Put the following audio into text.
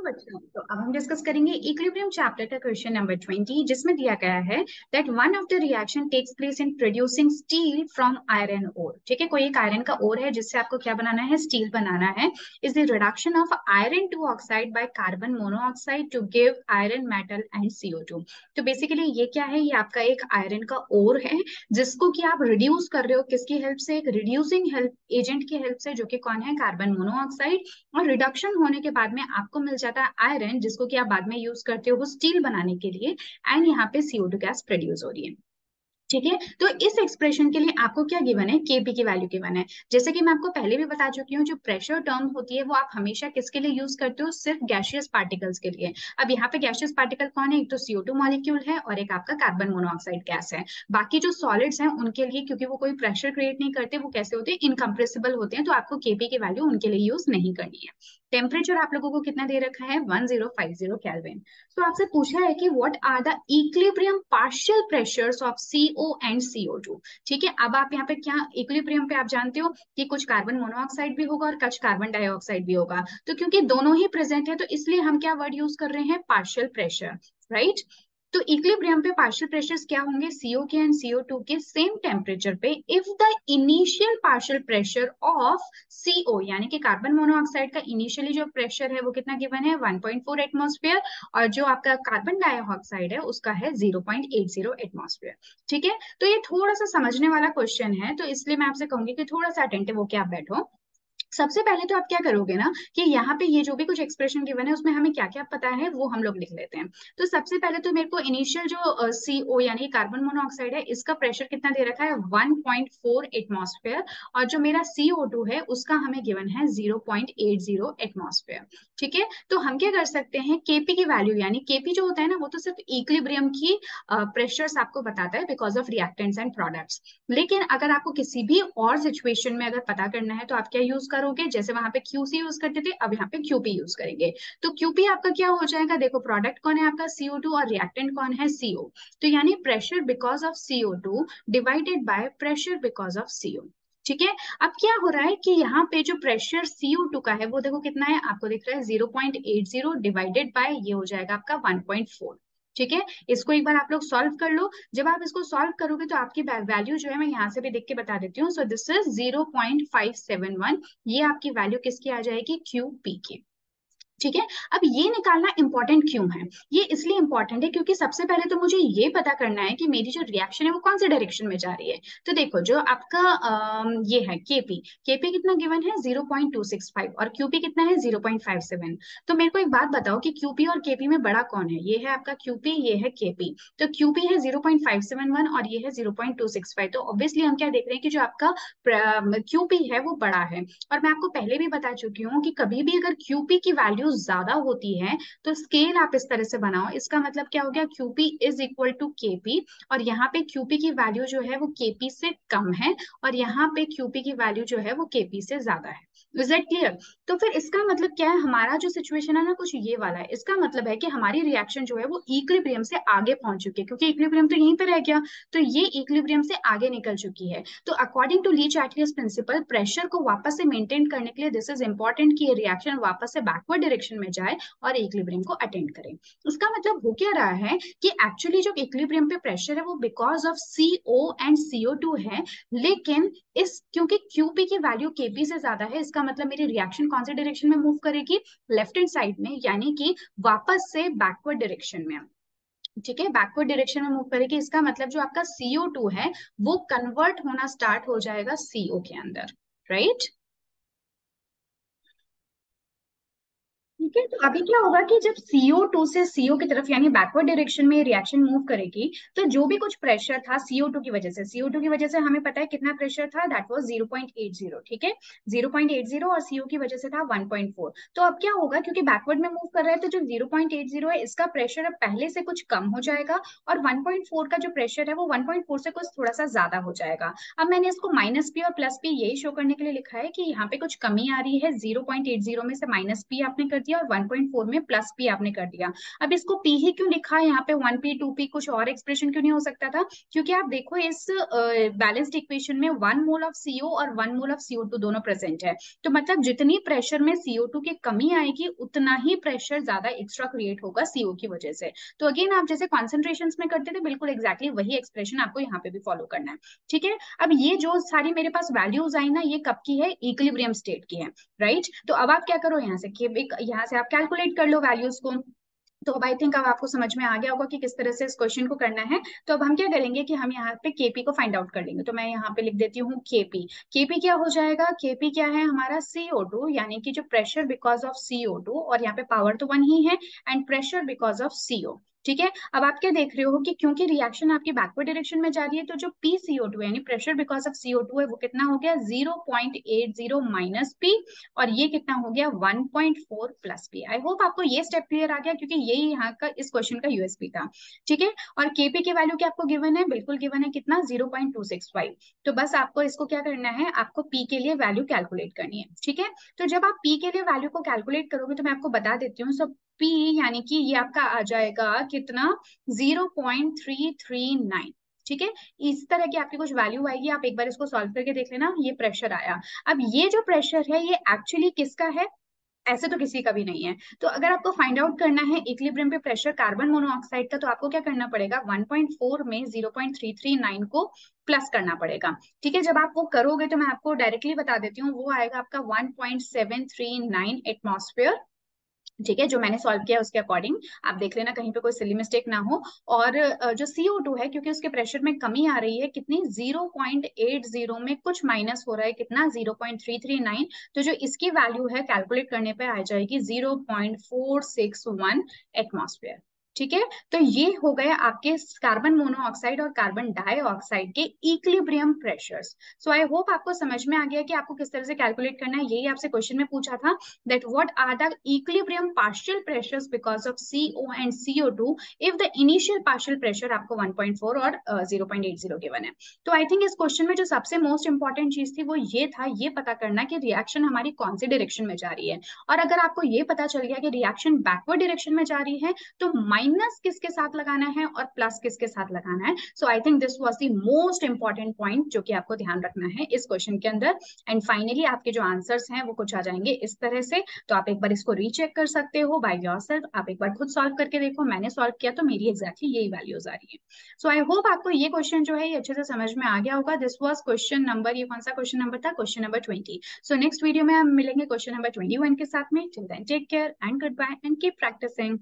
बच्चों, तो अब हम डिस्कस करेंगे इक्विलिब्रियम चैप्टर का क्वेश्चन नंबर 20, जिसमें दिया गया है that one of the reaction takes place in producing steel from iron ore. ठीक है, कोई एक आयरन का ओर है जिससे आपको क्या बनाना है, स्टील बनाना है। Is the reduction of iron two oxide by carbon monoxide to give iron metal and CO2। तो बेसिकली ये क्या है, ये आपका एक आयरन का ओर है जिसको कि आप रिड्यूस कर रहे हो किसकी हेल्प से, एक रिड्यूसिंग हेल्प एजेंट की हेल्प से, जो कि कौन है, कार्बन मोनोऑक्साइड। और रिडक्शन होने के बाद में आपको मिल जाता है आयरन, जिसको कि आप बाद में यूज करते हो वो स्टील बनाने के लिए। एंड यहाँ पे CO2 गैस प्रोड्यूस हो रही है। ठीक है, तो इस एक्सप्रेशन के लिए आपको क्या गिवन है, केपी की वैल्यू गिवन है। जैसे कि मैं आपको पहले भी बता चुकी हूँ, जो प्रेशर टर्म होती है वो आप हमेशा किसके लिए यूज करते हो, सिर्फ गैशियस पार्टिकल्स के लिए। अब यहाँ पे गैशियस पार्टिकल कौन है, एक तो CO2 मॉलिक्यूल है और एक आपका कार्बन मोनोऑक्साइड गैस है। बाकी जो सॉलिड्स हैं उनके लिए, क्योंकि वो कोई प्रेशर क्रिएट नहीं करते, वो कैसे होते हैं, इनकम्प्रेसिबल होते हैं, तो आपको केपी की वैल्यू उनके लिए यूज नहीं करनी है। टेम्परेचर आप लोगों को कितना दे रखा है, 1050 केल्विन। तो आपसे पूछा है कि what are the equilibrium partial pressures of CO and CO2। ठीक है, अब आप यहाँ पे क्या इक्विलिब्रियम पे आप जानते हो कि कुछ कार्बन मोनोऑक्साइड भी होगा और कुछ कार्बन डाइऑक्साइड भी होगा। तो क्योंकि दोनों ही प्रेजेंट है तो इसलिए हम क्या वर्ड यूज कर रहे हैं, पार्शियल प्रेशर, राइट। तो इक्विलिब्रियम पे पार्शियल प्रेशर्स क्या होंगे, CO के एंड CO2 के सेम टेम्परेचर पे if the initial partial pressure of CO, यानी कि कार्बन मोनोऑक्साइड का इनिशियली जो प्रेशर है वो कितना गिवन है, 1.4 एटमॉस्फेयर, और जो आपका कार्बन डाइऑक्साइड है उसका है 0.80 एटमॉस्फेयर। ठीक है, तो ये थोड़ा सा समझने वाला क्वेश्चन है, तो इसलिए मैं आपसे कहूंगी कि थोड़ा सा अटेंटिव होके आप बैठो। सबसे पहले तो आप क्या करोगे ना, कि यहाँ पे ये जो भी कुछ एक्सप्रेशन गिवन है उसमें हमें क्या क्या पता है वो हम लोग लिख लेते हैं। तो सबसे पहले तो मेरे को इनिशियल जो CO यानी कार्बन मोनोऑक्साइड है, इसका प्रेशर कितना दे रखा है, 1.4 एटमॉस्फेयर। और जो मेरा CO2 है उसका हमें गिवन है 0.80 एटमॉस्फेयर। ठीक है, तो हम क्या कर सकते हैं, केपी की वैल्यू, यानी केपी जो होता है ना वो तो सिर्फ इक्विलिब्रियम की प्रेशर्स आपको बताता है because of reactants and products. लेकिन अगर आपको किसी भी और सिचुएशन में अगर पता करना है तो आप क्या यूज करोगे, जैसे वहां पे QC यूज करते थे, अब यहाँ पे QP यूज करेंगे। तो QP आपका क्या हो जाएगा, देखो प्रोडक्ट कौन है आपका CO2 और रिएक्टेंट कौन है CO। तो यानी pressure because of CO2 divided by pressure because of CO। ठीक है, अब क्या हो रहा है कि यहाँ पे जो प्रेशर CO2 का है वो देखो कितना है, आपको दिख रहा है 0.80 डिवाइडेड बाय ये हो जाएगा आपका 1.4। ठीक है, इसको एक बार आप लोग सॉल्व कर लो। जब आप इसको सॉल्व करोगे तो आपकी वैल्यू जो है, मैं यहाँ से भी देख के बता देती हूँ। सो दिस इज 0.571, ये आपकी वैल्यू किसकी आ जाएगी, QP की। ठीक है, अब ये निकालना इंपॉर्टेंट क्यों है, ये इसलिए इंपॉर्टेंट है क्योंकि सबसे पहले तो मुझे ये पता करना है कि मेरी जो रिएक्शन है वो कौन से डायरेक्शन में जा रही है। तो देखो जो आपका ये है केपी, केपी कितना गिवन है 0.265 और QP कितना है 0.57। तो मेरे को एक बात बताओ कि QP और KP में बड़ा कौन है, ये है आपका QP, ये है KP। तो QP है 0.571 और ये है 0.265। तो ऑब्वियसली हम क्या देख रहे हैं कि जो आपका QP है वो बड़ा है। और मैं आपको पहले भी बता चुकी हूँ कि कभी भी अगर QP की वैल्यू ज्यादा होती है तो स्केल आप इस तरह से बनाओ, इसका मतलब क्या हो गया, QP is equal to KP। और यहाँ पे QP की वैल्यू जो है वो KP से कम है और यहाँ पे QP की वैल्यू जो है वो KP से ज्यादा है। Is that clear. तो फिर इसका मतलब क्या है, हमारा जो सिचुएशन है ना कुछ ये वाला है। इसका मतलब है कि हमारी रिएक्शन जो है वो इक्विलिब्रियम से आगे पहुंच चुकी है, क्योंकि इक्विलिब्रियम तो यहीं पे रह गया, तो ये इक्विलिब्रियम से आगे निकल चुकी है। तो अकॉर्डिंग टू लीच-एटलियस प्रिंसिपल, प्रेशर को वापस से मेंटेन करने के लिए दिस इज इंपॉर्टेंट कि ये रिएक्शन वापस से बैकवर्ड डायरेक्शन में जाए और इक्विलिब्रियम को अटेंड करे। इसका मतलब हो क्या रहा है कि एक्चुअली जो इक्विलिब्रियम पे प्रेशर है वो because of CO and CO2 है। लेकिन इस क्योंकि QP की वैल्यू KP से ज्यादा है, इसका मतलब मेरी रिएक्शन कौन से डायरेक्शन में मूव करेगी, लेफ्ट हैंड साइड में, यानी कि वापस से बैकवर्ड डायरेक्शन में। ठीक है, बैकवर्ड डायरेक्शन में मूव करेगी। इसका मतलब जो आपका CO2 है वो कन्वर्ट होना स्टार्ट हो जाएगा CO के अंदर, राइट। ठीक है, तो अभी क्या होगा कि जब CO2 से CO की तरफ यानी बैकवर्ड डायरेक्शन में रिएक्शन मूव करेगी, तो जो भी कुछ प्रेशर था CO2 की वजह से, CO2 की वजह से हमें पता है कितना प्रेशर था, दैट वाज 0.80। ठीक है, 0.80 और CO की वजह से था 1.4। तो अब क्या होगा, क्योंकि बैकवर्ड में मूव कर रहा है तो जो 0.80 है इसका प्रेशर अब पहले से कुछ कम हो जाएगा और 1.4 का जो प्रेशर है वो 1.4 से कुछ थोड़ा सा ज्यादा हो जाएगा। अब मैंने इसको -P और +P यही शो करने के लिए लिखा है कि यहाँ पे कुछ कमी आ रही है, 0.80 में से -P आपने कर दिया और 1.4 में प्लस पी आपने कर दिया। अब इसको पी ही क्यों लिखा, यहाँ पे 1p 2p कुछ और एक्सप्रेशन क्यों नहीं हो सकता था? क्योंकि आप देखो इस बैलेंस्ड इक्वेशन में 1 मोल ऑफ CO और 1 मोल ऑफ CO2 दोनों प्रेजेंट है। तो मतलब जितनी प्रेशर में CO2 की कमी आएगी उतना ही प्रेशर ज्यादा एक्स्ट्रा क्रिएट होगा CO की वजह से। तो अगेन आप जैसे कॉन्सेंट्रेशन में करते थे बिल्कुल एग्जैक्टली वही एक्सप्रेशन आपको यहाँ पे भी फॉलो करना है। ठीक है, अब ये जो सारी मेरे पास वैल्यूज आई ना, ये कब की है? इक्विलिब्रियम स्टेट की है, राइट? तो अब आप क्या करो, यहाँ से यहाँ से आप कैलकुलेट कर लो वैल्यूज को। तो अब आई थिंक अब आपको समझ में आ गया होगा कि किस तरह से इस क्वेश्चन को करना है। तो अब हम क्या करेंगे कि हम यहाँ पे केपी को फाइंड आउट कर लेंगे। तो मैं यहाँ पे लिख देती हूँ केपी। केपी क्या हो जाएगा? केपी क्या है हमारा? CO2, यानी कि जो प्रेशर बिकॉज ऑफ CO2, और यहाँ पे पावर तो 1 ही है, and pressure because of CO। ठीक है, अब आप क्या देख रहे हो कि क्योंकि रिएक्शन आपकी बैकवर्ड डायरेक्शन में जा रही है, तो जो PCO2 यानी प्रेशर बिकॉज ऑफ CO2 है वो कितना हो गया? 0.80 माइनस पी, और ये कितना हो गया? 1.4 प्लस पी। आई होप आपको ये स्टेप क्लियर आ गया, क्योंकि यही यहाँ का इस क्वेश्चन का यूएसपी था। ठीक है, और केपी की वैल्यू क्या आपको गिवन है? बिल्कुल गिवन है, कितना? 0.265। तो बस आपको इसको क्या करना है, आपको पी के लिए वैल्यू कैलकुलेट करनी है। ठीक है, तो जब आप पी के लिए वैल्यू को कैलकुलेट करोगे तो मैं आपको बता देती हूँ। सो पी यानी कि ये आपका आ जाएगा कितना? 0.339। ठीक है, इस तरह की आपकी कुछ वैल्यू आएगी, आप एक बार इसको सॉल्व करके देख लेना। ये प्रेशर आया। अब ये जो प्रेशर है ये एक्चुअली किसका है? ऐसे तो किसी का भी नहीं है। तो अगर आपको फाइंड आउट करना है इक्विलिब्रियम पे प्रेशर कार्बन मोनोऑक्साइड का, तो आपको क्या करना पड़ेगा? 1.4 में 0.339 को प्लस करना पड़ेगा। ठीक है, जब आप वो करोगे तो मैं आपको डायरेक्टली बता देती हूँ, वो आएगा आपका 1.739 एटमॉस्फेयर। ठीक है, जो मैंने सॉल्व किया उसके अकॉर्डिंग आप देख लेना कहीं पे कोई सिली मिस्टेक ना हो। और जो CO2 है, क्योंकि उसके प्रेशर में कमी आ रही है, कितनी? 0.80 में कुछ माइनस हो रहा है, कितना? 0.339। तो जो इसकी वैल्यू है कैलकुलेट करने पे आ जाएगी 0.461 एटमॉस्फेयर। ठीक है, तो ये हो गए आपके कार्बन मोनोऑक्साइड और कार्बन डाइऑक्साइड के equilibrium pressures. So I hope आपको समझ में आ गया कि आपको किस तरह से कैलकुलेट करना है। यही आपसे क्वेश्चन में पूछा था, that what are the equilibrium partial pressures because of CO and CO2 if the initial partial pressure आपको 1.4 और 0.80 गिवन है। तो आई थिंक इस क्वेश्चन में जो सबसे मोस्ट इंपॉर्टेंट चीज थी वो ये था, ये पता करना कि रिएक्शन हमारी कौन सी डायरेक्शन में जा रही है। और अगर आपको ये पता चल गया कि रिएक्शन बैकवर्ड डायरेक्शन में जा रही है, तो माइनस किसके साथ लगाना है और प्लस किसके साथ लगाना है। So I think this was the most important point जो कि आपको ध्यान रखना है इस क्वेश्चन के अंदर। एंड फाइनली आपके जो आंसर्स हैं वो कुछ आ जाएंगे इस तरह से। तो आप एक बार इसको रीचेक कर सकते हो बाय योरसेल्फ। आप एक बार खुद सॉल्व करके देखो, मैंने सॉल्व किया तो मेरी एग्जैक्टली यही वैल्यूज आ रही है। सो आई होप आपको ये क्वेश्चन जो है ये अच्छे से समझ में आ गया होगा। दिस वाज क्वेश्चन नंबर, ये कौन सा क्वेश्चन नंबर था? Question number 20। So next video में हम मिलेंगे क्वेश्चन नंबर 21 के साथ में। Till then take care and goodbye and keep practising.